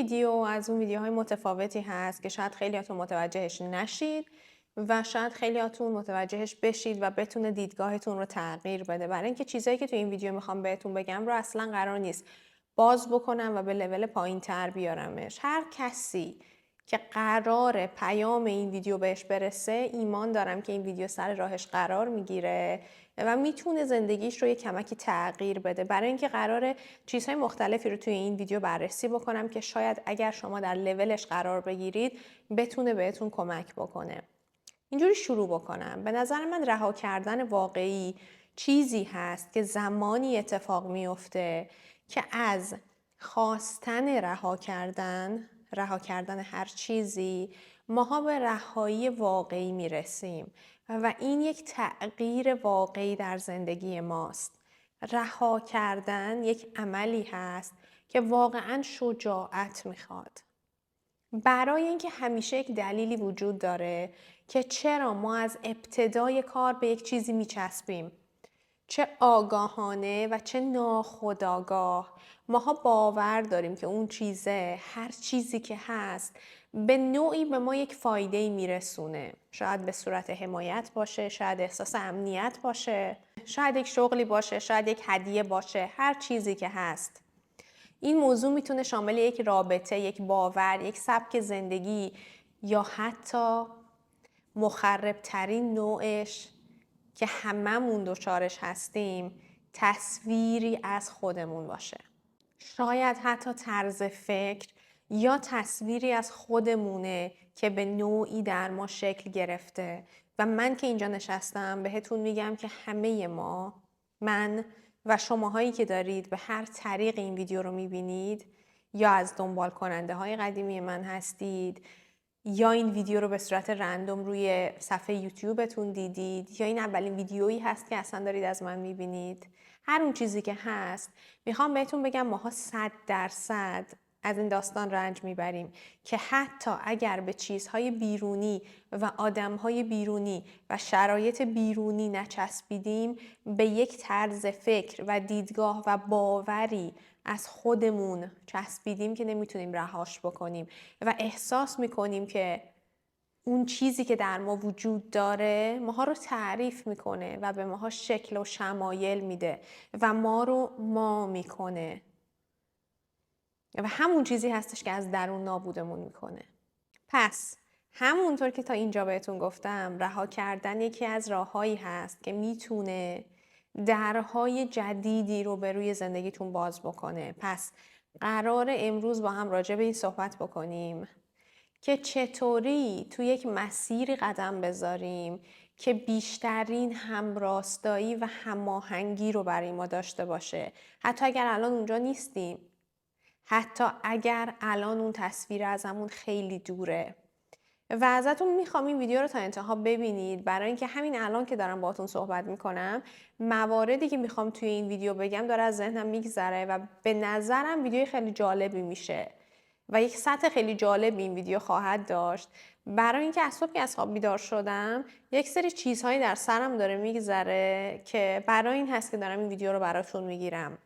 ویدیو از اون ویدیوهای متفاوتی هست که شاید خیلیاتون متوجهش نشید و شاید خیلیاتون متوجهش بشید و بتونه دیدگاهتون رو تغییر بده. برای اینکه چیزایی که تو این ویدیو میخوام بهتون بگم رو اصلا قرار نیست باز بکنم و به لول پایین تر بیارمش. هر کسی که قرار پیام این ویدیو بهش برسه، ایمان دارم که این ویدیو سر راهش قرار میگیره و میتونه زندگیش رو یه کمکی تغییر بده. برای اینکه قراره چیزهای مختلفی رو توی این ویدیو بررسی بکنم که شاید اگر شما در لولش قرار بگیرید بتونه بهتون کمک بکنه. اینجوری شروع بکنم. به نظر من رها کردن واقعی چیزی هست که زمانی اتفاق میفته که از خواستن رها کردن هر چیزی، ماها به رهایی واقعی میرسیم و این یک تغییر واقعی در زندگی ماست. رها کردن یک عملی هست که واقعاً شجاعت میخواد. برای اینکه همیشه یک دلیلی وجود داره که چرا ما از ابتدای کار به یک چیزی میچسبیم. چه آگاهانه و چه ناخودآگاه ماها باور داریم که اون چیزه، هر چیزی که هست به نوعی به ما یک فایده‌ای میرسونه. شاید به صورت حمایت باشه، شاید احساس امنیت باشه، شاید یک شغلی باشه، شاید یک هدیه باشه، هر چیزی که هست. این موضوع میتونه شامل یک رابطه، یک باور، یک سبک زندگی یا حتی مخربترین نوعش که هممون دچارش هستیم، تصویری از خودمون باشه. شاید حتی طرز فکر یا تصویری از خودمونه که به نوعی در ما شکل گرفته و من که اینجا نشستم بهتون میگم که همه ما، من و شماهایی که دارید به هر طریق این ویدیو رو میبینید، یا از دنبال کننده های قدیمی من هستید، یا این ویدیو رو به صورت رندوم روی صفحه یوتیوبتون دیدید، یا این اولین ویدیویی هست که اصلا دارید از من میبینید. هر اون چیزی که هست، میخوام بهتون بگم ماها 100% از این داستان رنج میبریم که حتی اگر به چیزهای بیرونی و آدمهای بیرونی و شرایط بیرونی نچسبیدیم، به یک طرز فکر و دیدگاه و باوری از خودمون چسبیدیم که نمیتونیم رهاش بکنیم و احساس میکنیم که اون چیزی که در ما وجود داره ماها رو تعریف میکنه و به ماها شکل و شمایل میده و ما رو ما میکنه و همون چیزی هستش که از درون نابودمون میکنه. پس همونطور که تا اینجا بهتون گفتم، رها کردن یکی از راههایی هست که میتونه درهای جدیدی رو به روی زندگیتون باز بکنه. پس قراره امروز با هم راجع به این صحبت بکنیم که چطوری تو یک مسیری قدم بذاریم که بیشترین همراستایی و هماهنگی رو برای ما داشته باشه. حتی اگر الان اونجا نیستیم، حتی اگر الان اون تصویر ازمون خیلی دوره. و ازتون میخوام این ویدیو رو تا انتها ببینید، برای اینکه همین الان که دارم باهاتون صحبت میکنم، مواردی که میخوام توی این ویدیو بگم داره از ذهنم میگذره و به نظرم ویدیو خیلی جالبی میشه و یک سطح خیلی جالب این ویدیو خواهد داشت. برای اینکه از صبح که از خواب بیدار شدم، یک سری چیزهایی در سرم داره میگذره که برای این هست که دارم این ویدیو رو براتون میگیرم.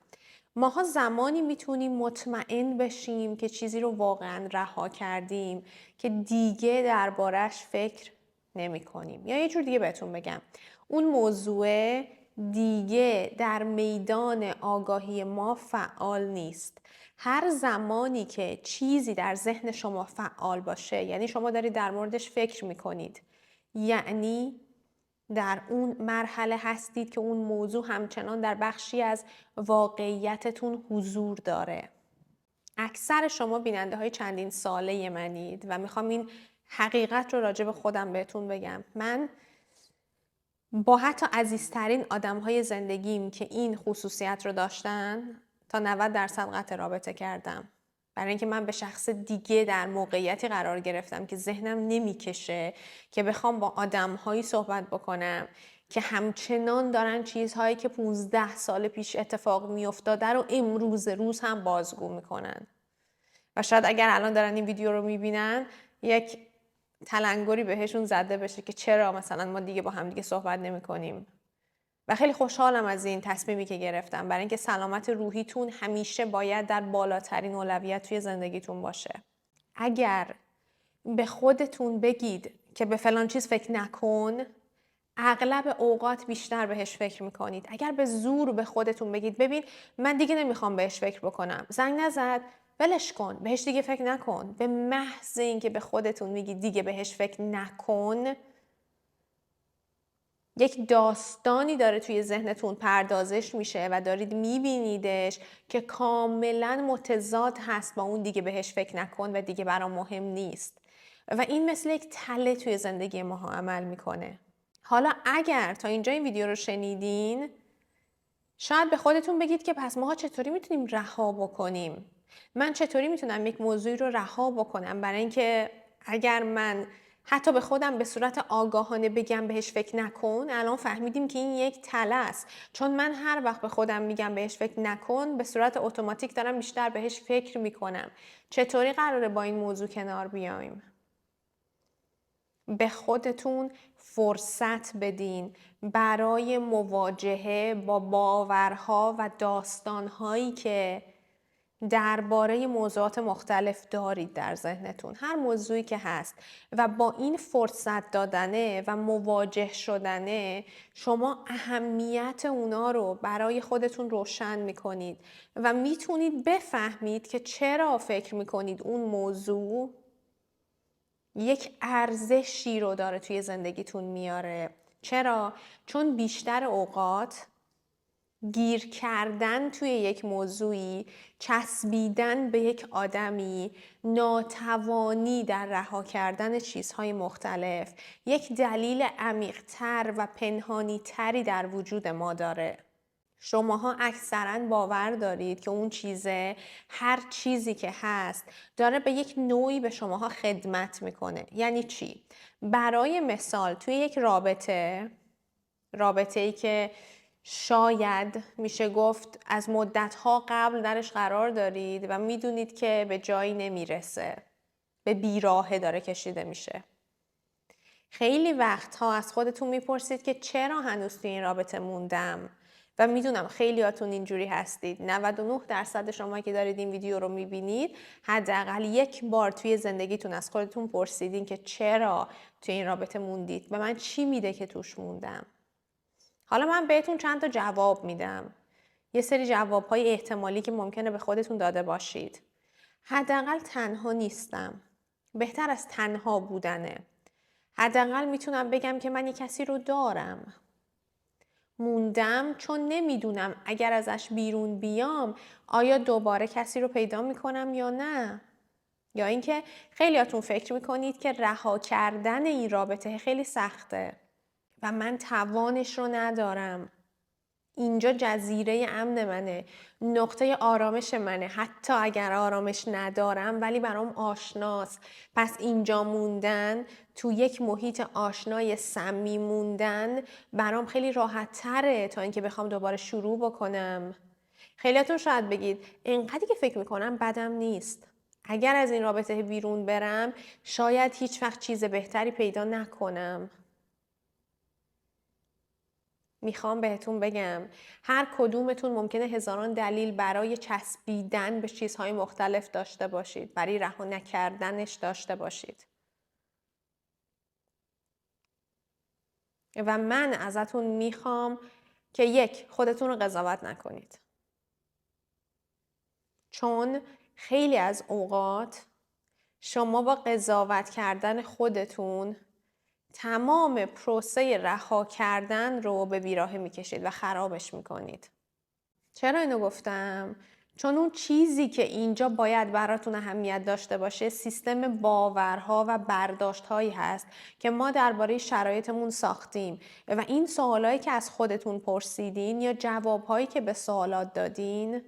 ماها زمانی میتونیم مطمئن بشیم که چیزی رو واقعا رها کردیم که دیگه دربارش فکر نمی کنیم. یا یه جور دیگه بهتون بگم، اون موضوع دیگه در میدان آگاهی ما فعال نیست. هر زمانی که چیزی در ذهن شما فعال باشه، یعنی شما دارید در موردش فکر میکنید، یعنی در اون مرحله هستید که اون موضوع همچنان در بخشی از واقعیتتون حضور داره. اکثر شما بیننده های چندین ساله منید و میخوام این حقیقت رو راجع به خودم بهتون بگم. من با حتی عزیزترین آدم های زندگیم که این خصوصیت رو داشتن تا 90% قطع رابطه کردم. برای اینکه من به شخص دیگه در موقعیتی قرار گرفتم که ذهنم نمیکشه که بخوام با آدم‌هایی صحبت بکنم که همچنان دارن چیزهایی که 15 سال پیش اتفاق میافتاده رو امروز روز هم بازگو میکنن. و شاید اگر الان دارن این ویدیو رو میبینن یک تلنگری بهشون زده بشه که چرا مثلا ما دیگه با هم دیگه صحبت نمی‌کنیم. و خیلی خوشحالم از این تصمیمی که گرفتم، برای اینکه سلامت روحیتون همیشه باید در بالاترین اولویت توی زندگیتون باشه. اگر به خودتون بگید که به فلان چیز فکر نکن، اغلب اوقات بیشتر بهش فکر میکنید. اگر به زور به خودتون بگید ببین من دیگه نمیخوام بهش فکر بکنم، زنگ نزد، ولش کن، بهش دیگه فکر نکن، به محض اینکه به خودتون میگید دیگه بهش فکر نکن، یک داستانی داره توی ذهنتون پردازش میشه و دارید میبینیدش که کاملا متضاد هست با اون دیگه بهش فکر نکن و دیگه برام مهم نیست و این مثل یک تله توی زندگی ما عمل میکنه. حالا اگر تا اینجا این ویدیو رو شنیدین، شاید به خودتون بگید که پس ماها چطوری میتونیم رها بکنیم؟ من چطوری میتونم یک موضوعی رو رها بکنم؟ برای اینکه اگر من حتی به خودم به صورت آگاهانه بگم بهش فکر نکن، الان فهمیدیم که این یک تله است. چون من هر وقت به خودم میگم بهش فکر نکن، به صورت اتوماتیک دارم بیشتر بهش فکر میکنم. چطوری قراره با این موضوع کنار بیایم؟ به خودتون فرصت بدین برای مواجهه با باورها و داستانهایی که درباره موضوعات مختلف دارید در ذهنتون، هر موضوعی که هست، و با این فرصت دادنه و مواجه شدنه شما اهمیت اونا رو برای خودتون روشن میکنید و میتونید بفهمید که چرا فکر میکنید اون موضوع یک ارزشی رو داره توی زندگیتون میاره. چرا؟ چون بیشتر اوقات گیر کردن توی یک موضوعی، چسبیدن به یک آدمی، ناتوانی در رها کردن چیزهای مختلف یک دلیل عمیق‌تر و پنهانی‌تری در وجود ما داره. شماها اکثراً باور دارید که اون چیزه، هر چیزی که هست داره به یک نوعی به شماها خدمت میکنه. یعنی چی؟ برای مثال توی یک رابطه‌ای که شاید میشه گفت از مدت‌ها قبل درش قرار دارید و میدونید که به جایی نمیرسه، به بیراهه داره کشیده میشه. خیلی وقتها از خودتون میپرسید که چرا هنوز توی این رابطه موندم؟ و میدونم خیلیاتون اینجوری هستید. 99% شما که دارید این ویدیو رو میبینید حداقل یک بار توی زندگیتون از خودتون پرسیدین که چرا توی این رابطه موندید؟ به من چی میده که توش موندم؟ حالا من بهتون چند تا جواب میدم. یه سری جوابهای احتمالی که ممکنه به خودتون داده باشید. حداقل تنها نیستم. بهتر از تنها بودنه. حداقل میتونم بگم که من یه کسی رو دارم. موندم چون نمیدونم اگر ازش بیرون بیام آیا دوباره کسی رو پیدا میکنم یا نه. یا اینکه خیلیاتون فکر میکنید که رها کردن این رابطه خیلی سخته و من توانش رو ندارم. اینجا جزیره امن منه، نقطه آرامش منه، حتی اگر آرامش ندارم ولی برام آشناست. پس اینجا موندن، تو یک محیط آشنای سمی موندن برام خیلی راحت تره تا اینکه بخوام دوباره شروع بکنم. خیلیاتون شاید بگید اینقدری که فکر میکنم بدم نیست. اگر از این رابطه بیرون برم شاید هیچ وقت چیز بهتری پیدا نکنم. میخوام بهتون بگم هر کدومتون ممکنه هزاران دلیل برای چسبیدن به چیزهای مختلف داشته باشید، برای رها نکردنش داشته باشید. و من ازتون میخوام که یک، خودتون رو قضاوت نکنید. چون خیلی از اوقات شما با قضاوت کردن خودتون تمام پروسه رها کردن رو به بیراهه میکشید و خرابش میکنید. چرا اینو گفتم؟ چون اون چیزی که اینجا باید براتون اهمیت داشته باشه سیستم باورها و برداشتهایی هست که ما درباره شرایطمون ساختیم و این سوالایی که از خودتون پرسیدین یا جوابهایی که به سوالات دادین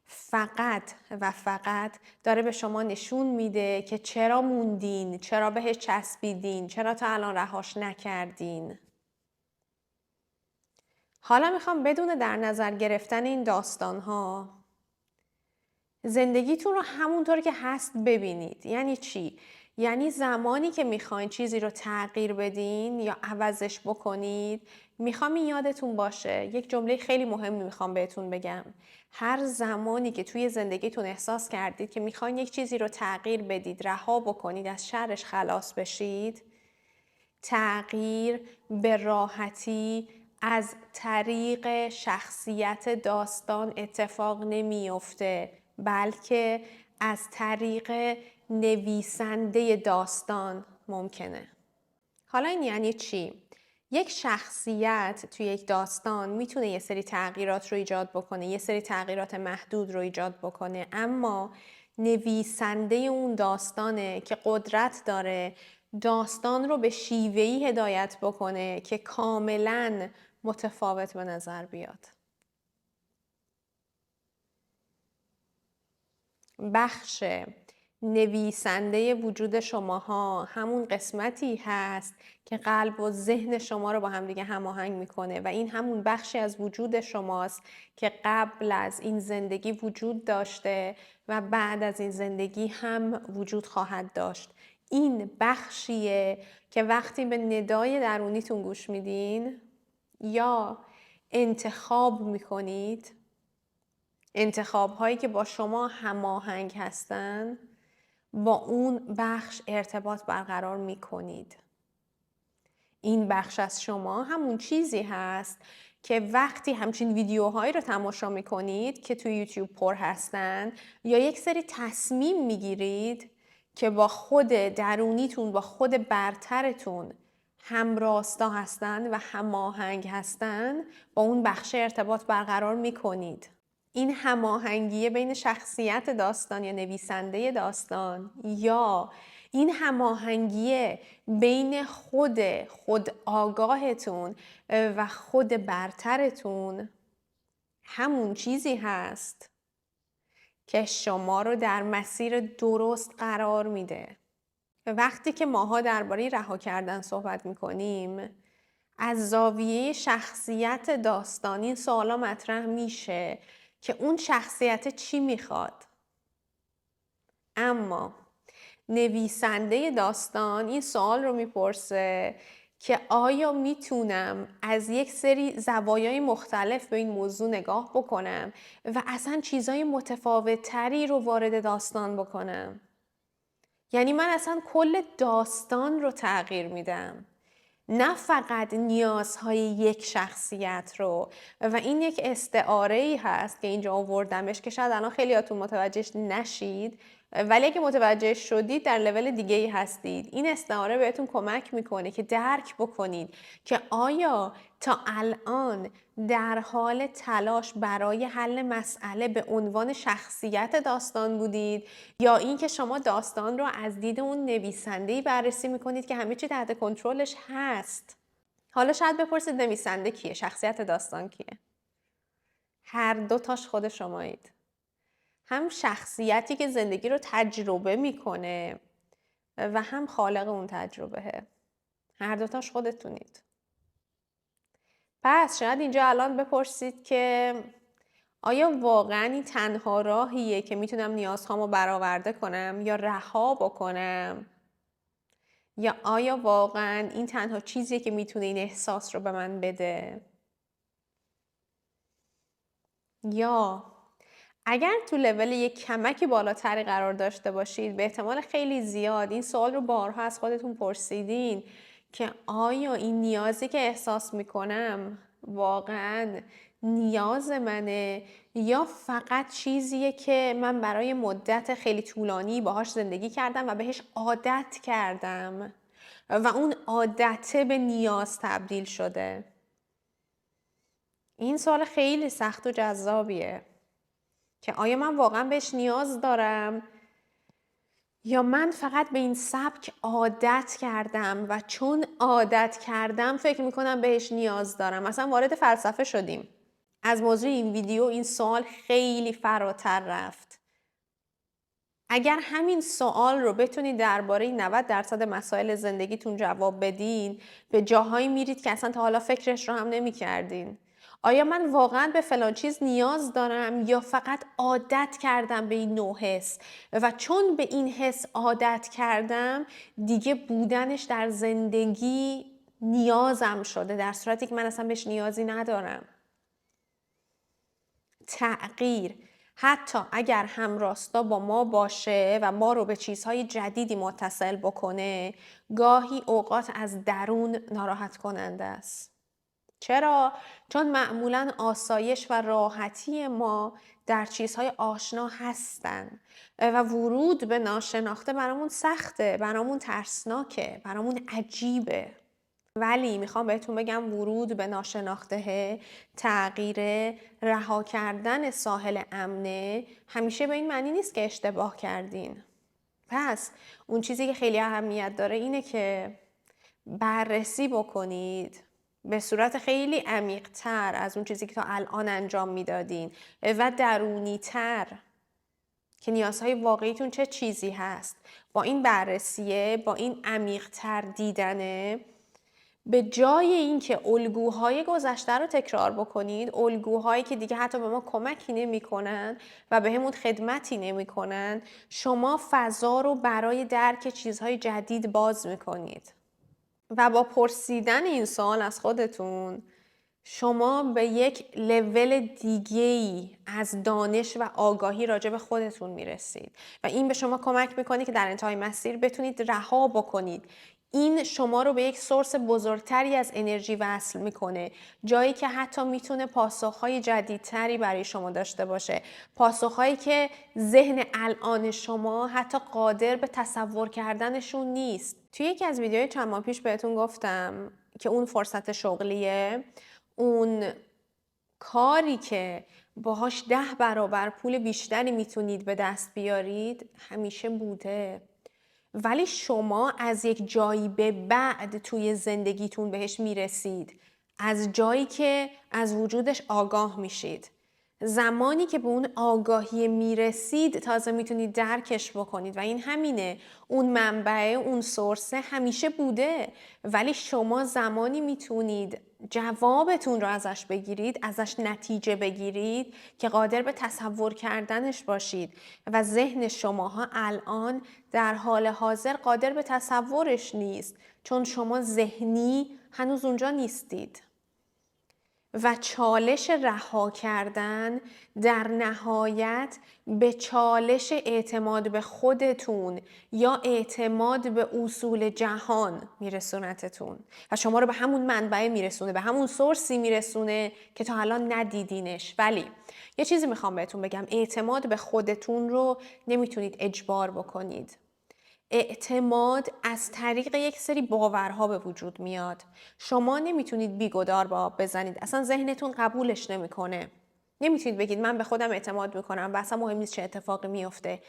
فقط و فقط داره به شما نشون میده که چرا موندین، چرا بهش چسبیدین، چرا تا الان رهاش نکردین. حالا میخوام بدون در نظر گرفتن این داستانها زندگیتون رو همونطور که هست ببینید. یعنی چی؟ یعنی زمانی که میخواین چیزی رو تغییر بدین یا عوضش بکنید، میخوام این یادتون باشه. یک جمله خیلی مهمی میخوام بهتون بگم. هر زمانی که توی زندگیتون احساس کردید که میخواین یک چیزی رو تغییر بدید، رها بکنید، از شرش خلاص بشید، تغییر به راحتی از طریق شخصیت داستان اتفاق نمیفته، بلکه از طریق نویسنده داستان ممکنه. حالا این یعنی چی؟ یک شخصیت توی یک داستان میتونه یه سری تغییرات رو ایجاد بکنه، یه سری تغییرات محدود رو ایجاد بکنه، اما نویسنده اون داستانه که قدرت داره داستان رو به شیوهی هدایت بکنه که کاملاً متفاوت به نظر بیاد. بخش نویسنده وجود شماها همون قسمتی هست که قلب و ذهن شما رو با هم دیگه هماهنگ میکنه و این همون بخشی از وجود شماست که قبل از این زندگی وجود داشته و بعد از این زندگی هم وجود خواهد داشت. این بخشیه که وقتی به ندای درونیتون گوش میدین یا انتخاب میکنید، انتخاب هایی که با شما هماهنگ هستن، با اون بخش ارتباط برقرار می کنید. این بخش از شما همون چیزی هست که وقتی همچین ویدیوهایی رو تماشا می کنید که توی یوتیوب پر هستن یا یک سری تصمیم می گیرید که با خود درونیتون، با خود برترتون همراستا هستن و هماهنگ هستن، با اون بخش ارتباط برقرار می کنید. این هماهنگی بین شخصیت داستان یا نویسنده داستان یا این هماهنگی بین خود آگاهتون و خود برترتون همون چیزی هست که شما رو در مسیر درست قرار میده. وقتی که ماها درباره رها کردن صحبت میکنیم، از زاویه شخصیت داستان این سوالا مطرح میشه که اون شخصیت چی میخواد. اما نویسنده داستان این سوال رو میپرسه که آیا میتونم از یک سری زوایای مختلف به این موضوع نگاه بکنم و اصلا چیزای متفاوت تری رو وارد داستان بکنم؟ یعنی من اصلا کل داستان رو تغییر میدم، نه فقط نیازهای یک شخصیت رو. و این یک استعاره‌ای هست که اینجا آوردمش که شاید الان خیلیاتون متوجهش نشید، ولی اگه متوجه شدید در لول دیگه‌ای هستید. این استعاره بهتون کمک میکنه که درک بکنید که آیا تا الان در حال تلاش برای حل مسئله به عنوان شخصیت داستان بودید یا این که شما داستان رو از دید اون نویسنده‌ای بررسی میکنید که همه چی تحت کنترلش هست. حالا شاید بپرسید نویسنده کیه؟ شخصیت داستان کیه؟ هر دو تاش خود شمایید. هم شخصیتی که زندگی رو تجربه میکنه و هم خالق اون تجربه. هر دوتاش خودتونید. پس شاید اینجا الان بپرسید که آیا واقعا این تنها راهیه که میتونم نیازهامو برآورده کنم یا رها بکنم؟ یا آیا واقعا این تنها چیزیه که میتونه این احساس رو به من بده؟ یا اگر تو لول یک کمکی بالاتری قرار داشته باشید، به احتمال خیلی زیاد این سوال رو بارها از خودتون پرسیدین که آیا این نیازی که احساس میکنم واقعا نیاز منه یا فقط چیزیه که من برای مدت خیلی طولانی باهاش زندگی کردم و بهش عادت کردم و اون عادته به نیاز تبدیل شده؟ این سوال خیلی سخت و جذابیه که آیا من واقعا بهش نیاز دارم یا من فقط به این سبک عادت کردم و چون عادت کردم فکر میکنم بهش نیاز دارم. مثلا وارد فلسفه شدیم. از موضوع این ویدیو این سوال خیلی فراتر رفت. اگر همین سوال رو بتونید درباره 90% مسائل زندگیتون جواب بدین، به جاهایی میرید که اصلا تا حالا فکرش رو هم نمی کردین. آیا من واقعا به فلان چیز نیاز دارم یا فقط عادت کردم به این نوع حس و چون به این حس عادت کردم دیگه بودنش در زندگی نیازم شده، در صورتی که من اصلا بهش نیازی ندارم. تغییر حتی اگر همراستا با ما باشه و ما رو به چیزهای جدیدی متصل بکنه، گاهی اوقات از درون ناراحت کننده است. چرا؟ چون معمولاً آسایش و راحتی ما در چیزهای آشنا هستن و ورود به ناشناخته برامون سخته، برامون ترسناکه، برامون عجیبه. ولی میخوام بهتون بگم ورود به ناشناخته، تغییر، رها کردن ساحل امنه همیشه به این معنی نیست که اشتباه کردین. پس اون چیزی که خیلی اهمیت داره اینه که بررسی بکنید به صورت خیلی عمیق‌تر از اون چیزی که تا الان انجام میدادین و درونی‌تر که نیازهای واقعیتون چه چیزی هست. با این بررسیه، با این عمیق‌تر دیدنه، به جای اینکه الگوهای گذشته رو تکرار بکنید، الگوهایی که دیگه حتی به ما کمکی نمی‌کنن و بهمون خدمتی نمی‌کنن، شما فضا رو برای درک چیزهای جدید باز می‌کنید. و با پرسیدن این سوال از خودتون شما به یک لول دیگه‌ای از دانش و آگاهی راجع به خودتون میرسید و این به شما کمک میکنه که در انتهای مسیر بتونید رها بکنید. این شما رو به یک سورس بزرگتری از انرژی وصل میکنه، جایی که حتی میتونه پاسخهای جدیدتری برای شما داشته باشه، پاسخهایی که ذهن الان شما حتی قادر به تصور کردنشون نیست. توی یکی از ویدیوهای چند ماه پیش بهتون گفتم که اون فرصت شغلیه، اون کاری که باهاش 10 برابر پول بیشتری میتونید به دست بیارید همیشه بوده، ولی شما از یک جایی به بعد توی زندگیتون بهش میرسید، از جایی که از وجودش آگاه میشید. زمانی که به اون آگاهی میرسید تازه میتونید درکش بکنید و این همینه. اون منبع، اون سورسه همیشه بوده، ولی شما زمانی میتونید جوابتون رو ازش بگیرید، ازش نتیجه بگیرید که قادر به تصور کردنش باشید و ذهن شماها الان در حال حاضر قادر به تصورش نیست، چون شما ذهنی هنوز اونجا نیستید. و چالش رها کردن در نهایت به چالش اعتماد به خودتون یا اعتماد به اصول جهان میرسونتتون و شما رو به همون منبع میرسونه، به همون سورسی میرسونه که تا الان ندیدینش. ولی یه چیزی میخوام بهتون بگم، اعتماد به خودتون رو نمیتونید اجبار بکنید. اعتماد از طریق یک سری باورها به وجود میاد. شما نمیتونید بیگدار به آب بزنید، اصلا ذهنتون قبولش نمیکنه. نمیتونید بگید من به خودم اعتماد میکنم و اصلا مهم نیست چه اتفاقی میفته.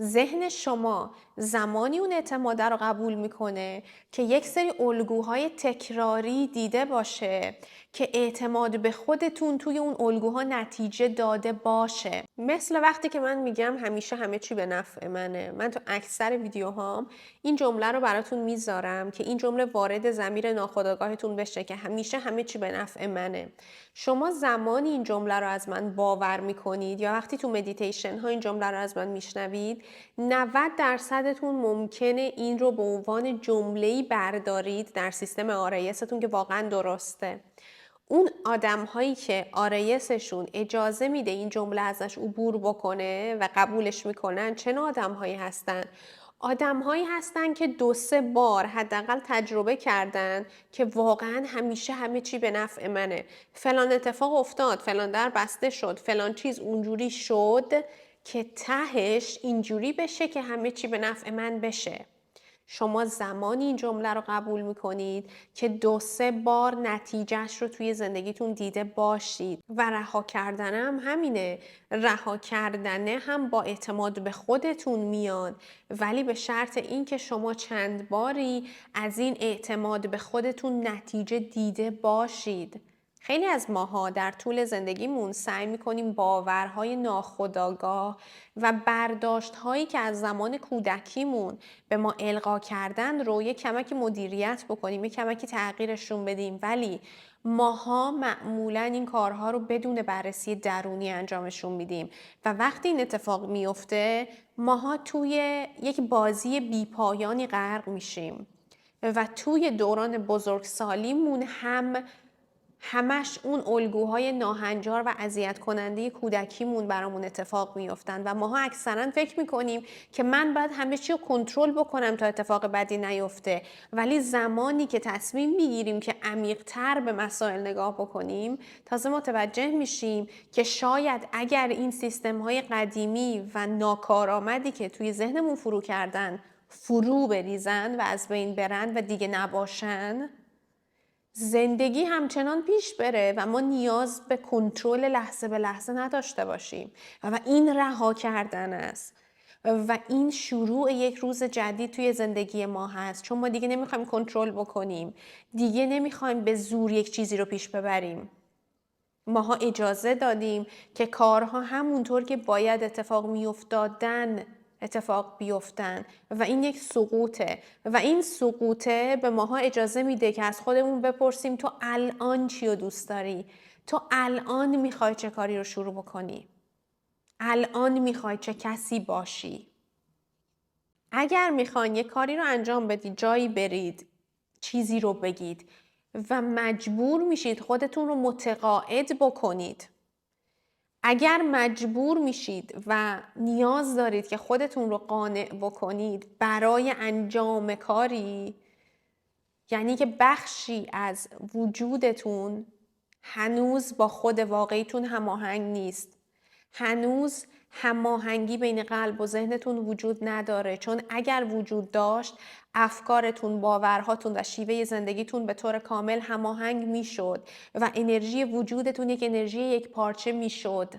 ذهن شما زمانی اون اعتماد رو قبول میکنه که یک سری الگوهای تکراری دیده باشه که اعتماد به خودتون توی اون الگوها نتیجه داده باشه. مثل وقتی که من میگم همیشه همه چی به نفع منه. من تو اکثر ویدیوهام این جمله رو براتون میذارم که این جمله وارد ضمیر ناخودآگاهتون بشه که همیشه همه چی به نفع منه. شما زمانی این جمله رو از من باور میکنید یا وقتی تو مدیتیشن ها این جمله رو از من میشنوید، 90% ممکنه این رو به عنوان جمله‌ای بردارید در سیستم RISتون که واقعا درسته. اون آدم هایی که RISشون اجازه میده این جمله ازش عبور بکنه و قبولش میکنن، چه نوع آدم هایی هستن؟ آدم هایی هستن که 2-3 بار حداقل تجربه کردن که واقعا همیشه همه چی به نفع منه. فلان اتفاق افتاد، فلان در بسته شد، فلان چیز اونجوری شد که تهش اینجوری بشه که همه چی به نفع من بشه. شما زمانی این جمله رو قبول میکنید که 2-3 بار نتیجهش رو توی زندگیتون دیده باشید. و رها کردن هم همینه. رها کردنه هم با اعتماد به خودتون میاد، ولی به شرط این که شما چند باری از این اعتماد به خودتون نتیجه دیده باشید. خیلی از ماها در طول زندگیمون سعی میکنیم باورهای ناخودآگاه و برداشتهایی که از زمان کودکیمون به ما القا کردن رو یه کمکی مدیریت بکنیم، یه کمکی تغییرشون بدیم، ولی ماها معمولا این کارها رو بدون بررسی درونی انجامشون میدیم و وقتی این اتفاق میفته ماها توی یک بازی بیپایانی غرق میشیم و توی دوران بزرگسالیمون همش اون الگوهای ناهنجار و اذیت کننده کودکیمون برامون اتفاق میافتن و ماها اکثرا فکر میکنیم که من باید همه چی رو کنترل بکنم تا اتفاق بدی نیفته، ولی زمانی که تصمیم میگیریم که عمیق‌تر به مسائل نگاه بکنیم تازه متوجه میشیم که شاید اگر این سیستم‌های قدیمی و ناکارآمدی که توی ذهنمون فرو کردن فرو بریزن و از بین برن و دیگه نباشن، زندگی همچنان پیش بره و ما نیاز به کنترل لحظه به لحظه نداشته باشیم و این رها کردن است و این شروع یک روز جدید توی زندگی ما هست، چون ما دیگه نمیخوایم کنترل بکنیم، دیگه نمیخوایم به زور یک چیزی رو پیش ببریم. ماها اجازه دادیم که کارها همونطور که باید اتفاق بیفتن و این یک سقوطه و این سقوطه به ماها اجازه میده که از خودمون بپرسیم تو الان چی رو دوست داری؟ تو الان میخوای چه کاری رو شروع بکنی؟ الان میخوای چه کسی باشی؟ اگر میخواین یه کاری رو انجام بدید، جایی برید، چیزی رو بگید و مجبور میشید خودتون رو متقاعد بکنید، اگر مجبور میشید و نیاز دارید که خودتون رو قانع بکنید برای انجام کاری، یعنی که بخشی از وجودتون هنوز با خود واقعیتون هماهنگ نیست. هنوز هماهنگی بین قلب و ذهنتون وجود نداره، چون اگر وجود داشت افکارتون، باورهاتون و شیوه زندگیتون به طور کامل هماهنگ میشد و انرژی وجودتون یک انرژی یک پارچه میشد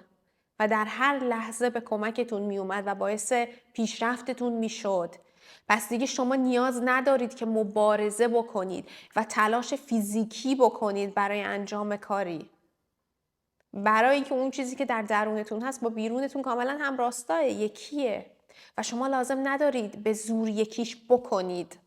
و در هر لحظه به کمکتون می اومد و باعث پیشرفتتون می شد. پس دیگه شما نیاز ندارید که مبارزه بکنید و تلاش فیزیکی بکنید برای انجام کاری. برای که اون چیزی که در درونتون هست با بیرونتون کاملا هم راستاه، یکیه و شما لازم ندارید به زور یکیش بکنید.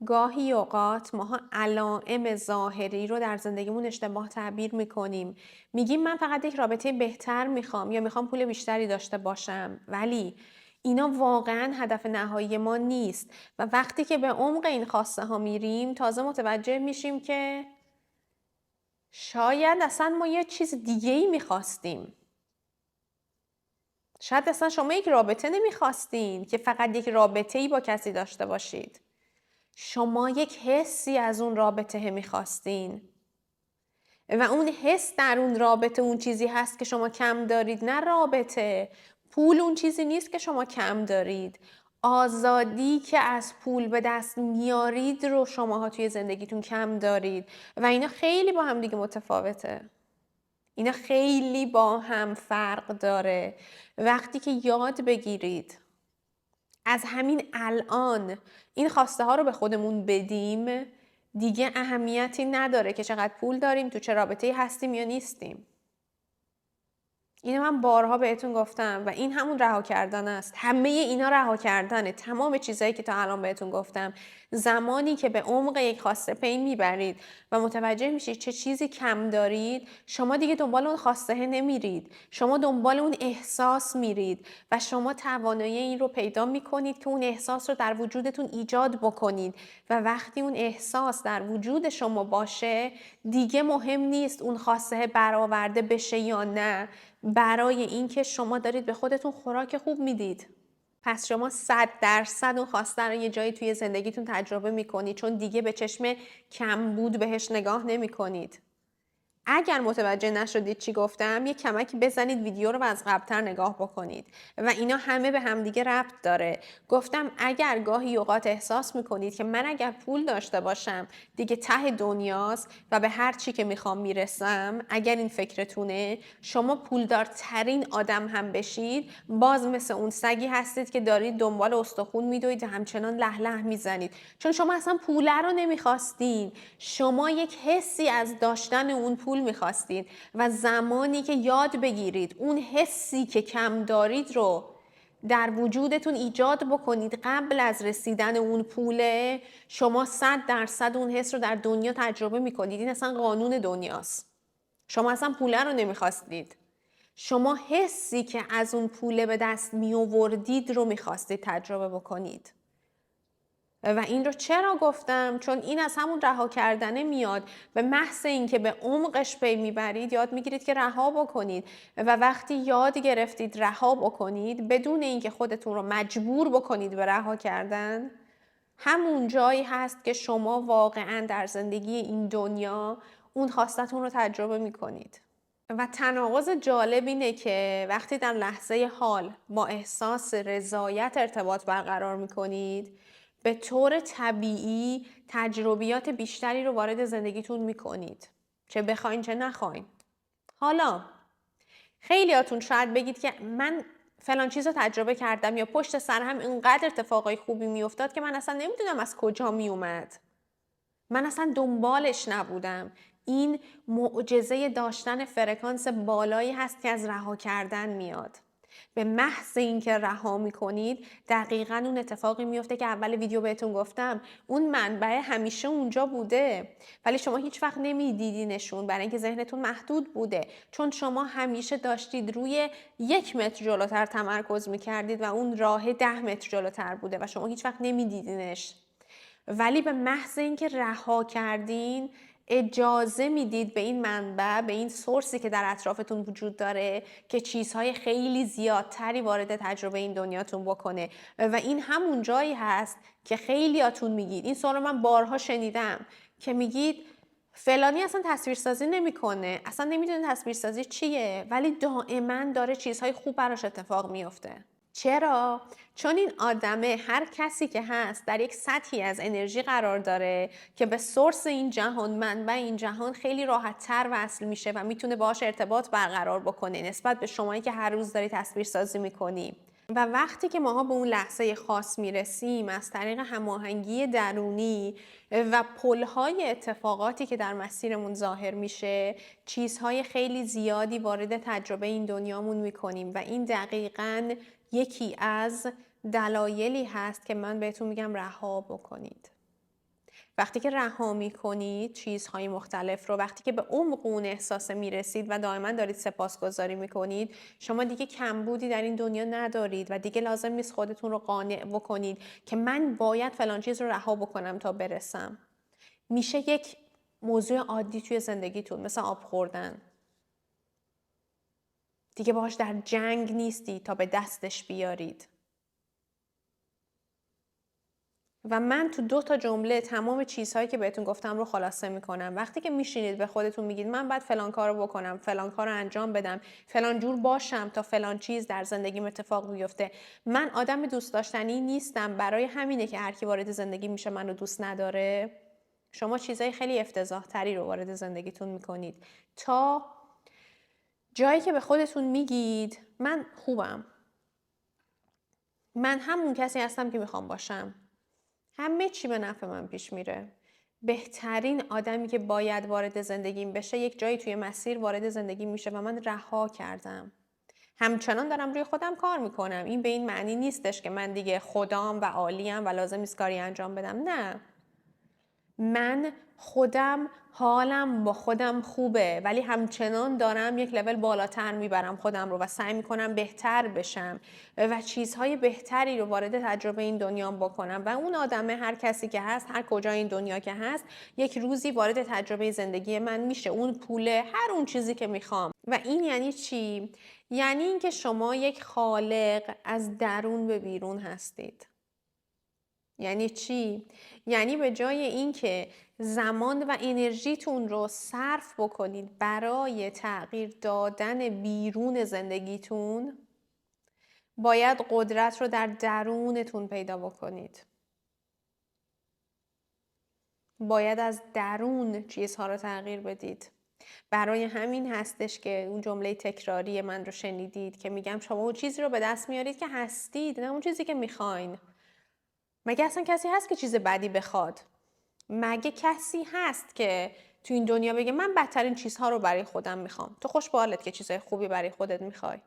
گاهی اوقات ماها علائم ظاهری رو در زندگیمون اشتباه تعبیر میکنیم. میگیم من فقط یک رابطه بهتر میخوام یا میخوام پول بیشتری داشته باشم، ولی اینا واقعا هدف نهایی ما نیست و وقتی که به عمق این خواسته ها میریم تازه متوجه میشیم که شاید اصلا ما یه چیز دیگه ای میخواستیم. شاید اصلا شما یک رابطه نمیخواستین که فقط یک رابطه ای با کسی داشته باشید. شما یک حسی از اون رابطه میخواستین و اون حس در اون رابطه اون چیزی هست که شما کم دارید، نه رابطه. پول اون چیزی نیست که شما کم دارید. آزادی که از پول به دست میارید رو شماها توی زندگیتون کم دارید و اینا خیلی با هم دیگه متفاوته. اینا خیلی با هم فرق داره. وقتی که یاد بگیرید از همین الان این خواسته ها رو به خودمون بدیم، دیگه اهمیتی نداره که چقدر پول داریم، تو چه رابطه‌ای هستیم یا نیستیم. اینو من بارها بهتون گفتم و این همون رها کردن است. همه اینا رها کردنه. تمام چیزایی که تا الان بهتون گفتم، زمانی که به عمق یک خواسته پی میبرید و متوجه میشید چه چیزی کم دارید، شما دیگه دنبال اون خواسته نمیرید. شما دنبال اون احساس میرید و شما توانایی این رو پیدا میکنید که اون احساس رو در وجودتون ایجاد بکنید و وقتی اون احساس در وجود شما باشه، دیگه مهم نیست اون خواسته برآورده بشه یا نه، برای اینکه شما دارید به خودتون خوراک خوب میدید. پس شما 100% اون خواسته رو یه جایی توی زندگیتون تجربه میکنید، چون دیگه به چشم کمبود بهش نگاه نمیکنید. اگر متوجه نشدید چی گفتم، یه کمکی بزنید ویدیو رو و از قبل‌تر نگاه بکنید و اینا همه به همدیگه ربط داره. گفتم اگر گاهی اوقات احساس میکنید که من اگر پول داشته باشم دیگه ته دنیاست و به هر چی که میخوام میرسم، اگر این فکرتونه، شما پولدارترین آدم هم بشید باز مثل اون سگی هستید که دارید دنبال استخون میدوید و همچنان له له میزنید، چون شما اصلا پول رو نمیخواستین. شما یک حسی از داشتن اون پول پول میخواستید و زمانی که یاد بگیرید اون حسی که کم دارید رو در وجودتون ایجاد بکنید قبل از رسیدن اون پوله، شما 100% اون حس رو در دنیا تجربه میکنید. این اصلا قانون دنیاست. شما اصلا پوله رو نمیخواستید. شما حسی که از اون پوله به دست می آوردید رو میخواستید تجربه بکنید. و این رو چرا گفتم؟ چون این از همون رها کردنه میاد. به محض اینکه به عمقش پی میبرید یاد میگیرید که رها بکنید و وقتی یاد گرفتید رها بکنید بدون اینکه خودتون رو مجبور بکنید به رها کردن، همون جایی هست که شما واقعا در زندگی این دنیا اون خواستتون رو تجربه میکنید. و تناقض جالب اینه که وقتی در لحظه حال با احساس رضایت ارتباط برقرار میکنید، به طور طبیعی تجربیات بیشتری رو وارد زندگیتون میکنید، چه بخواین چه نخواین. حالا خیلیاتون شاید بگید که من فلان چیز رو تجربه کردم یا پشت سر هم اینقدر اتفاقای خوبی میافتاد که من اصلا نمیدونم از کجا میومد، من اصلا دنبالش نبودم. این معجزه داشتن فرکانس بالایی هست که از رها کردن میاد. به محض اینکه رها میکنید دقیقاً اون اتفاقی میفته که اول ویدیو بهتون گفتم. اون منبع همیشه اونجا بوده ولی شما هیچ وقت نمیدیدینشون برای اینکه ذهنتون محدود بوده، چون شما همیشه داشتید روی 1 متر جلوتر تمرکز میکردید و اون راه 10 متر جلوتر بوده و شما هیچ وقت نمیدیدینش. ولی به محض اینکه رها کردین اجازه میدید به این منبع، به این سورسی که در اطرافتون وجود داره که چیزهای خیلی زیادتری وارد تجربه این دنیاتون بکنه. و این همون جایی هست که خیلیاتون میگید، این سوال رو من بارها شنیدم که میگید فلانی اصلا تصویرسازی نمیکنه، اصلا نمیدونه تصویرسازی چیه، ولی دائما داره چیزهای خوب براش اتفاق میفته. چرا؟ چون این آدمه، هر کسی که هست در یک سطحی از انرژی قرار داره که به سورس این جهان، منبع این جهان خیلی راحت تر وصل میشه و میتونه باهاش ارتباط برقرار بکنه نسبت به شمایی که هر روز داری تصویر سازی میکنی. و وقتی که ماها به اون لحظه خاص میرسیم از طریق هماهنگی درونی و پلهای اتفاقاتی که در مسیرمون ظاهر میشه، چیزهای خیلی زیادی وارد تجربه این دنیامون میکنیم و این دقیقاً یکی از دلایلی هست که من بهتون میگم رها بکنید. وقتی که رها میکنید چیزهای مختلف رو، وقتی که به عمق اون احساس میرسید و دائما دارید سپاسگزاری میکنید، شما دیگه کمبودی در این دنیا ندارید و دیگه لازم نیست خودتون رو قانع بکنید که من باید فلان چیز رو رها بکنم تا برسم. میشه یک موضوع عادی توی زندگیتون، مثل آب خوردن. دیگه باهاش در جنگ نیستی تا به دستش بیارید. و من تو 2 تا جمله تمام چیزهایی که بهتون گفتم رو خلاصه میکنم. وقتی که میشینید به خودتون میگید من باید فلان کار رو بکنم، فلان کار رو انجام بدم، فلان جور باشم تا فلان چیز در زندگیم اتفاق بیفته، من آدم دوست داشتنی نیستم، برای همینه که هر کی وارد زندگی میشه منو دوست نداره. شما چیزهای خیلی افتضاح تری رو وارد زندگیتون میکنید تا جایی که به خودتون میگید من خوبم، من همون کسی هستم که میخوام باشم، همه چی به نفع من پیش میره. بهترین آدمی که باید وارد زندگیم بشه یک جایی توی مسیر وارد زندگیم میشه و من رها کردم. همچنان دارم روی خودم کار میکنم. این به این معنی نیستش که من دیگه خدام و عالیم و لازم نیست کاری انجام بدم. نه، من خودم حالم با خودم خوبه ولی همچنان دارم یک لول بالاتر میبرم خودم رو و سعی میکنم بهتر بشم و چیزهای بهتری رو وارد تجربه این دنیا بکنم و اون آدمه، هر کسی که هست، هر کجا این دنیا که هست، یک روزی وارد تجربه زندگی من میشه. اون پوله، هر اون چیزی که میخوام. و این یعنی چی؟ یعنی اینکه شما یک خالق از درون به بیرون هستید. یعنی چی؟ یعنی به جای اینکه زمان و انرژیتون رو صرف بکنید برای تغییر دادن بیرون زندگیتون، باید قدرت رو در درونتون پیدا بکنید. باید از درون چیزها رو تغییر بدید. برای همین هستش که اون جمله تکراری من رو شنیدید که میگم شما اون چیزی رو به دست میارید که هستید، نه اون چیزی که میخواین. مگه اصلا کسی هست که چیز بدی بخواد؟ مگه کسی هست که تو این دنیا بگه من بدترین چیزها رو برای خودم میخوام. تو خوش به حالت که چیزای خوبی برای خودت میخوای.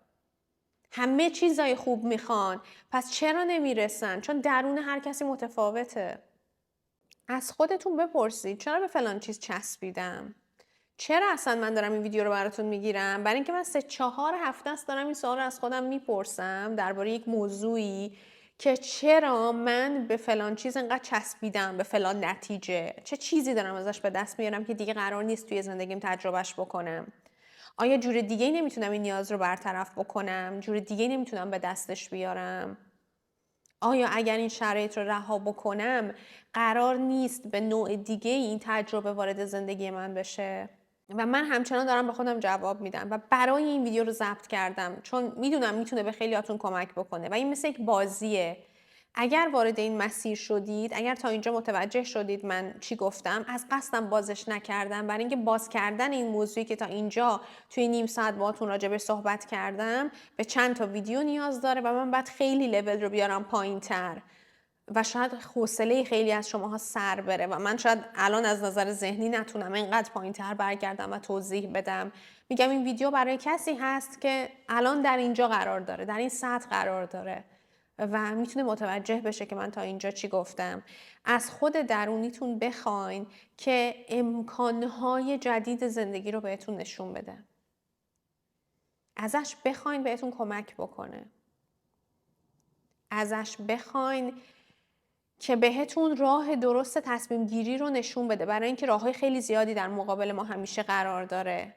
همه چیزای خوب میخوان، پس چرا نمیرسن؟ چون درون هر کسی متفاوته. از خودتون بپرسید چرا به فلان چیز چسبیدم؟ چرا اصلا من دارم این ویدیو رو براتون میگیرم؟ برای اینکه من 3-4 هفته است دارم این سوال رو از خودم میپرسم درباره یک موضوعی که چرا من به فلان چیز انقدر چسبیدم، به فلان نتیجه. چه چیزی دارم ازش به دست میارم که دیگه قرار نیست توی زندگیم تجربهش بکنم؟ آیا جور دیگه‌ای نمیتونم این نیاز رو برطرف بکنم؟ جور دیگه‌ای نمیتونم به دستش بیارم؟ آیا اگر این شرایط رو رها بکنم قرار نیست به نوع دیگه این تجربه وارد زندگی من بشه؟ و من همچنان دارم به خودم جواب میدم و برای این ویدیو رو ضبط کردم چون میدونم میتونه به خیلیاتون کمک بکنه و این مثل یک بازیه. اگر وارد این مسیر شدید، اگر تا اینجا متوجه شدید من چی گفتم، از قصدم بازش نکردم، برای اینکه باز کردن این موضوعی که تا اینجا توی نیم ساعت باهاتون راجبش صحبت کردم به چند تا ویدیو نیاز داره و من باید خیلی لول رو بیارم پایین‌تر و شاید حوصله خیلی از شماها سر بره و من شاید الان از نظر ذهنی نتونم اینقدر پایین‌تر برگردم و توضیح بدم. میگم این ویدیو برای کسی هست که الان در اینجا قرار داره، در این سطح قرار داره و میتونه متوجه بشه که من تا اینجا چی گفتم. از خود درونیتون بخواین که امکانهای جدید زندگی رو بهتون نشون بده. ازش بخواین بهتون کمک بکنه. ازش بخواین که بهتون راه درست تصمیم گیری رو نشون بده، برای اینکه راههای خیلی زیادی در مقابل ما همیشه قرار داره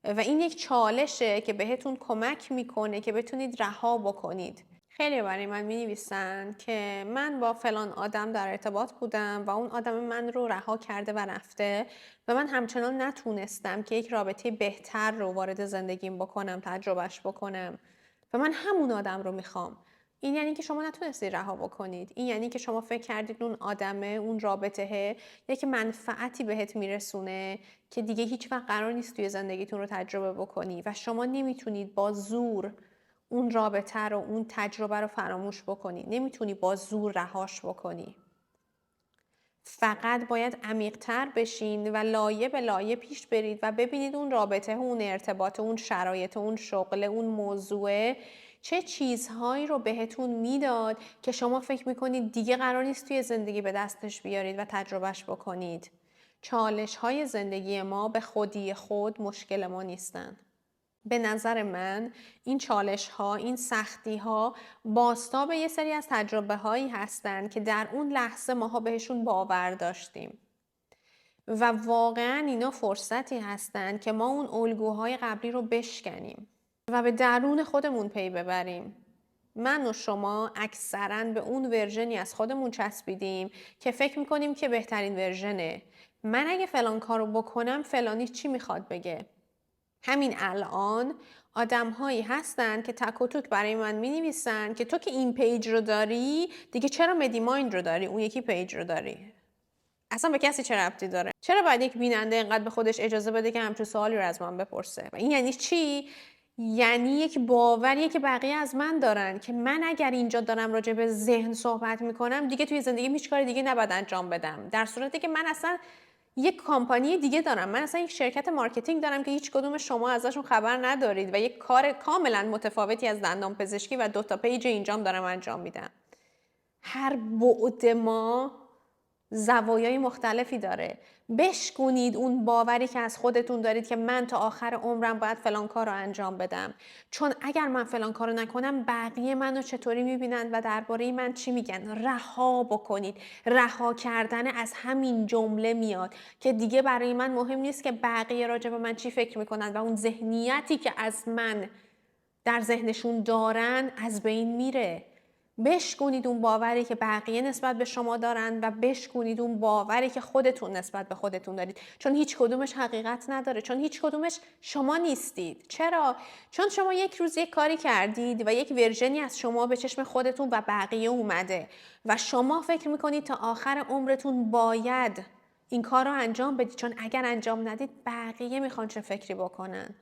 و این یک چالشه که بهتون کمک میکنه که بتونید رها بکنید. خیلی برای من مینویسن که من با فلان آدم در ارتباط بودم و اون آدم من رو رها کرده و رفته و من همچنان نتونستم که یک رابطه بهتر رو وارد زندگیم بکنم، تجربهش بکنم و من همون آدم رو میخوام. این یعنی که شما نتونستید رها بکنید. این یعنی که شما فکر کردید اون آدمه، اون رابطه یک منفعتی بهت میرسونه که دیگه هیچ وقت قرار نیست توی زندگیتون رو تجربه بکنی و شما نمیتونید با زور اون رابطه رو، اون تجربه رو فراموش بکنی. نمیتونی با زور رهاش بکنی. فقط باید عمیق‌تر بشین و لایه به لایه پیش برید و ببینید اون رابطه، اون ارتباط، اون شرایط، اون شغل، اون موضوع چه چیزهایی رو بهتون میداد که شما فکر میکنید دیگه قرار نیست توی زندگی به دستش بیارید و تجربهش بکنید. چالش‌های زندگی ما به خودی خود مشکل ما نیستن. به نظر من این چالش‌ها، این سختی‌ها بازتاب یه سری از تجربه‌هایی هستن که در اون لحظه ماها بهشون باور داشتیم. و واقعا اینا فرصتی هستن که ما اون الگوهای قبلی رو بشکنیم و به درون خودمون پی ببریم. من و شما اکثراً به اون ورژنی از خودمون چسبیدیم که فکر میکنیم که بهترین ورژنه. من اگه فلان کارو بکنم فلانی چی میخواد بگه؟ همین الان آدم‌هایی هستن که تک و توک برای من می‌نویسن که تو که این پیج رو داری دیگه چرا مدی مایند رو داری، اون یکی پیج رو داری. اصلا به کسی چه ربطی داره؟ چرا باید یک بیننده اینقدر به خودش اجازه بده که همچون سوالی رو از من بپرسه؟ و این یعنی چی؟ یعنی یک باوریه که بقیه از من دارن که من اگر اینجا دارم راجع به ذهن صحبت میکنم دیگه توی زندگیم هیچ کار دیگه نباید انجام بدم، در صورتی که من اصلا یک کامپانی دیگه دارم، من اصلا یک شرکت مارکتینگ دارم که هیچ کدوم شما ازشون خبر ندارید و یک کار کاملا متفاوتی از دندان پزشکی و 2 تا پیج اینجام دارم انجام میدم. هر بعد ما زوایای مختلفی داره. بشکنید اون باوری که از خودتون دارید که من تا آخر عمرم باید فلان کار رو انجام بدم، چون اگر من فلان کار رو نکنم بقیه منو چطوری میبینن و درباره من چی میگن. رها بکنید. رها کردن از همین جمله میاد که دیگه برای من مهم نیست که بقیه راجع به من چی فکر میکنن و اون ذهنیتی که از من در ذهنشون دارن از بین میره. بشکنید اون باوری که بقیه نسبت به شما دارن و بشکنید اون باوری که خودتون نسبت به خودتون دارید، چون هیچ کدومش حقیقت نداره، چون هیچ کدومش شما نیستید. چرا؟ چون شما یک روز یک کاری کردید و یک ورژنی از شما به چشم خودتون و بقیه اومده و شما فکر میکنید تا آخر عمرتون باید این کار رو انجام بدید، چون اگر انجام ندید بقیه میخوان چه فکری بکنن.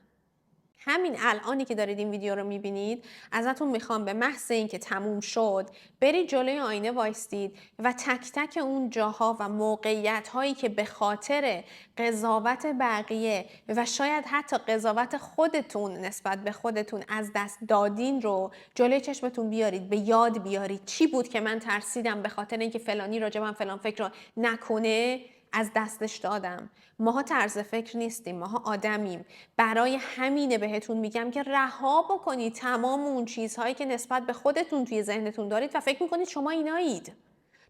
همین الانی که دارید این ویدیو رو میبینید ازتون میخوام به محض اینکه تموم شد برید جلوی آینه وایستید و تک تک اون جاها و موقعیت هایی که به خاطر قضاوت بقیه و شاید حتی قضاوت خودتون نسبت به خودتون از دست دادین رو جلوی چشمتون بیارید، به یاد بیارید چی بود که من ترسیدم به خاطر اینکه فلانی راجع من فلان فکر رو نکنه از دستش دادم. ماها طرز فکر نیستیم، ماها آدمیم. برای همینه بهتون میگم که رها بکنید تمام اون چیزهایی که نسبت به خودتون توی ذهنتون دارید و فکر میکنید شما اینایید،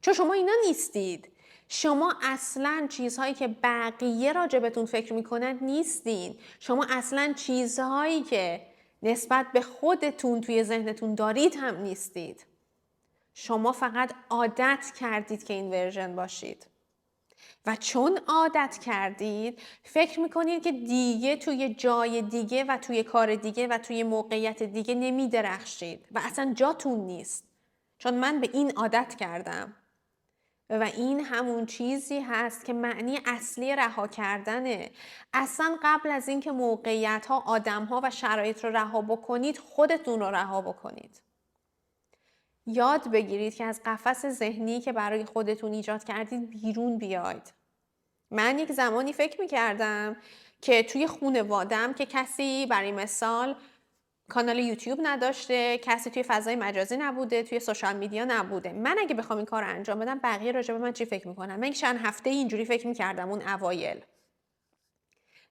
چون شما اینا نیستید. شما اصلا چیزهایی که بقیه راجبتون فکر میکنن نیستین. شما اصلا چیزهایی که نسبت به خودتون توی ذهنتون دارید هم نیستید. شما فقط عادت کردید که این ورژن باشید و چون عادت کردید فکر میکنید که دیگه توی جای دیگه و توی کار دیگه و توی موقعیت دیگه نمیدرخشید و اصلا جاتون نیست، چون من به این عادت کردم. و این همون چیزی هست که معنی اصلی رها کردنه. اصلا قبل از اینکه موقعیت ها، آدم ها و شرایط رو رها بکنید خودتون رو رها بکنید. یاد بگیرید که از قفس ذهنی که برای خودتون ایجاد کردید بیرون بیاید. من یک زمانی فکر میکردم که توی خانواده‌ام که کسی برای مثال کانال یوتیوب نداشته، کسی توی فضای مجازی نبوده، توی سوشال میدیا نبوده، من اگه بخوام این کار رو انجام بدم بقیه راجع به من چی فکر میکنن؟ من چند هفته اینجوری فکر میکردم اون اوایل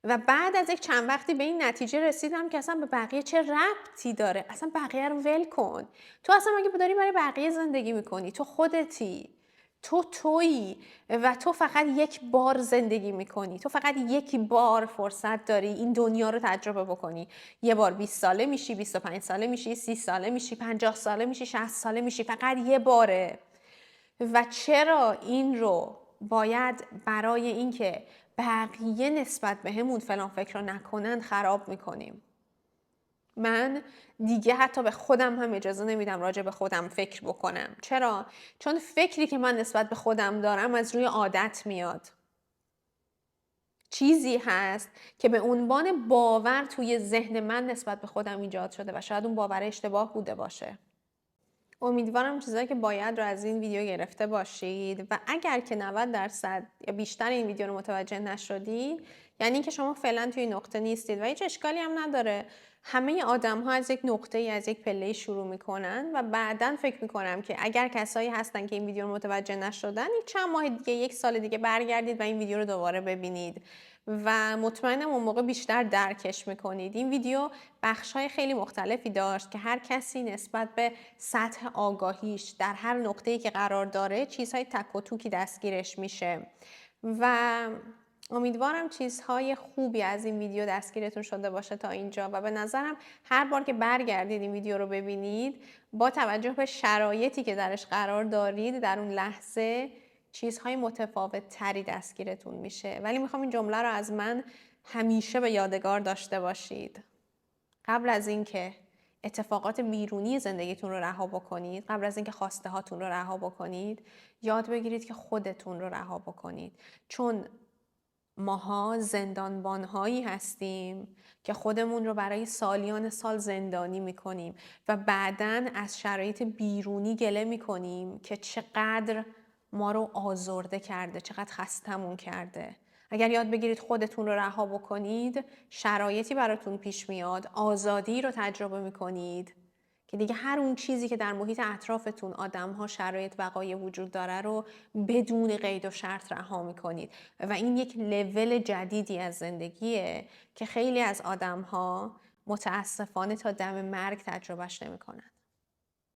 و بعد از یک چند وقتی به این نتیجه رسیدم که اصلا به بقیه چه ربطی داره. اصلا بقیه رو ول کن. تو اصلا اگه داری برای بقیه زندگی میکنی، تو خودتی، تو تویی و تو فقط یک بار زندگی میکنی. تو فقط یک بار فرصت داری این دنیا رو تجربه بکنی. یه بار 20 ساله میشی، 25 ساله میشی، 30 ساله میشی، 50 ساله میشی، 60 ساله میشی. فقط یه باره. و چرا این رو باید برای اینکه بقیه نسبت به همون فلان فکر رو نکنن خراب میکنیم؟ من دیگه حتی به خودم هم اجازه نمیدم راجع به خودم فکر بکنم. چرا؟ چون فکری که من نسبت به خودم دارم از روی عادت میاد. چیزی هست که به عنوان باور توی ذهن من نسبت به خودم ایجاد شده و شاید اون باور اشتباه بوده باشه. امیدوارم چیزایی که باید رو از این ویدیو گرفته باشید و اگر که 90% یا بیشتر این ویدیو رو متوجه نشدید یعنی که شما فعلا توی نقطه نیستید و هیچ اشکالی هم نداره. همه آدم ها از یک نقطه ای، از یک پله شروع میکنن و بعداً فکر میکنم که اگر کسایی هستن که این ویدیو رو متوجه نشدن چند ماه دیگه، یک سال دیگه برگردید و این ویدیو رو دوباره ببینید و مطمئنم اون موقع بیشتر درکش میکنید. این ویدیو بخش‌های خیلی مختلفی داشت که هر کسی نسبت به سطح آگاهیش در هر نقطه‌ای که قرار داره چیزهای تک و توکی دستگیرش میشه و امیدوارم چیزهای خوبی از این ویدیو دستگیرتون شده باشه تا اینجا و به نظرم هر بار که برگردید این ویدیو رو ببینید با توجه به شرایطی که درش قرار دارید در اون لحظه چیزهای متفاوت تری دستگیرتون میشه. ولی میخوام این جمله رو از من همیشه به یادگار داشته باشید. قبل از اینکه اتفاقات بیرونی زندگیتون رو رها بکنید، قبل از اینکه خواسته هاتون رو رها بکنید، یاد بگیرید که خودتون رو رها بکنید. چون ماها زندانبان هایی هستیم که خودمون رو برای سالیان سال زندانی میکنیم و بعداً از شرایط بیرونی گله میکنیم که چقدر ما رو آزرده کرده، چقدر خستمون کرده. اگر یاد بگیرید خودتون رو رها بکنید، شرایطی براتون پیش میاد، آزادی رو تجربه میکنید که دیگه هر اون چیزی که در محیط اطرافتون آدم‌ها، شرایط، وقایع وجود داره رو بدون قید و شرط رها میکنید و این یک لول جدیدی از زندگیه که خیلی از آدم‌ها متاسفانه تا دم مرگ تجربهش نمیکنن.